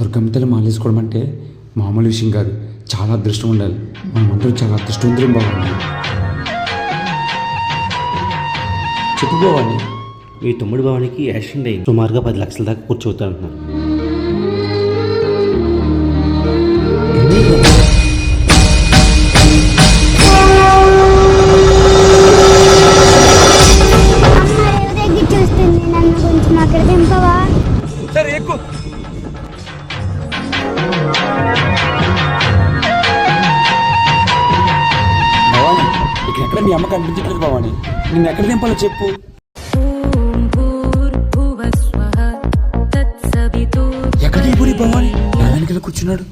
దుర్గమ్మ తల్లి మాలేసుకోవడం అంటే మామూలు విషయం కాదు, చాలా అదృష్టం ఉండాలి. మనమందరం చాలా అదృష్టవంతులం భవాని. చెప్పు భవాని. మీ తమ్ముడు భవానికి యాక్సిడెంట్ అయింది, సుమారుగా 10 లక్షల దాకా కూర్చోవుతా అంటున్నారు. భవాని, ఇక్కడ ఎక్కడ మీ అమ్మ కనిపించట్లేదు భవాని. నిన్ను ఎక్కడ దింపాలో చెప్పు. ఎక్కడికి పోయి భవాని? నా వెనకాల కూర్చున్నాడు.